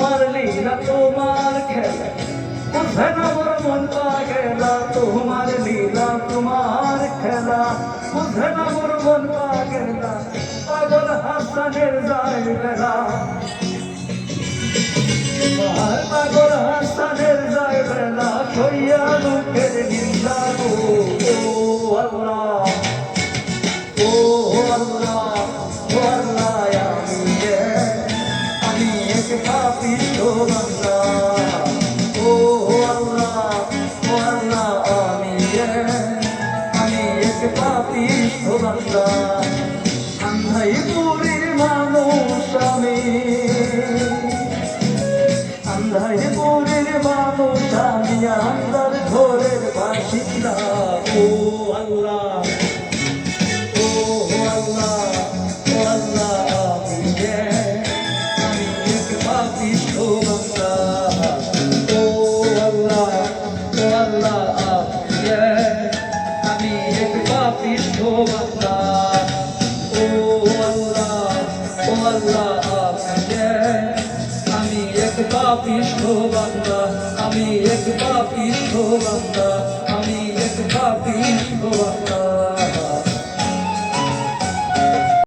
তোমার লীলা তোমার খেলা বুঝে না মোর মন পাগেলা তোমার লীলা তোমার খেলা বুঝে না মোর মন পাগেলা পাগল হাসানের যায় বেলা পাগল হাসানের যায় বেলা সইয়া দুঃখের নিন্দা গো আল্লাহ ও আল্লাহ ও আল্লাহ আমি এক পাপিষ্ঠ বান্দা ও আল্লাহ ও আল্লাহ আমি এক পাপিষ্ঠ বান্দা আন্ধাইপুরের মানুষ আমি আন্ধাইপুরের মানুষ আমি আন্ধার ঘরের বাসিন্দা ও আল্লাহ ও আল্লাহ ও আল্লাহ আমি এক পাপিষ্ঠ বান্দা ও আল্লাহ ও আল্লাহ আমি এক পাপিষ্ঠ বান্দা ও আল্লাহ ও আল্লাহ আমি এক পাপিষ্ঠ বান্দা আমি এক পাপিষ্ঠ বান্দা আমি এক পাপিষ্ঠ বান্দা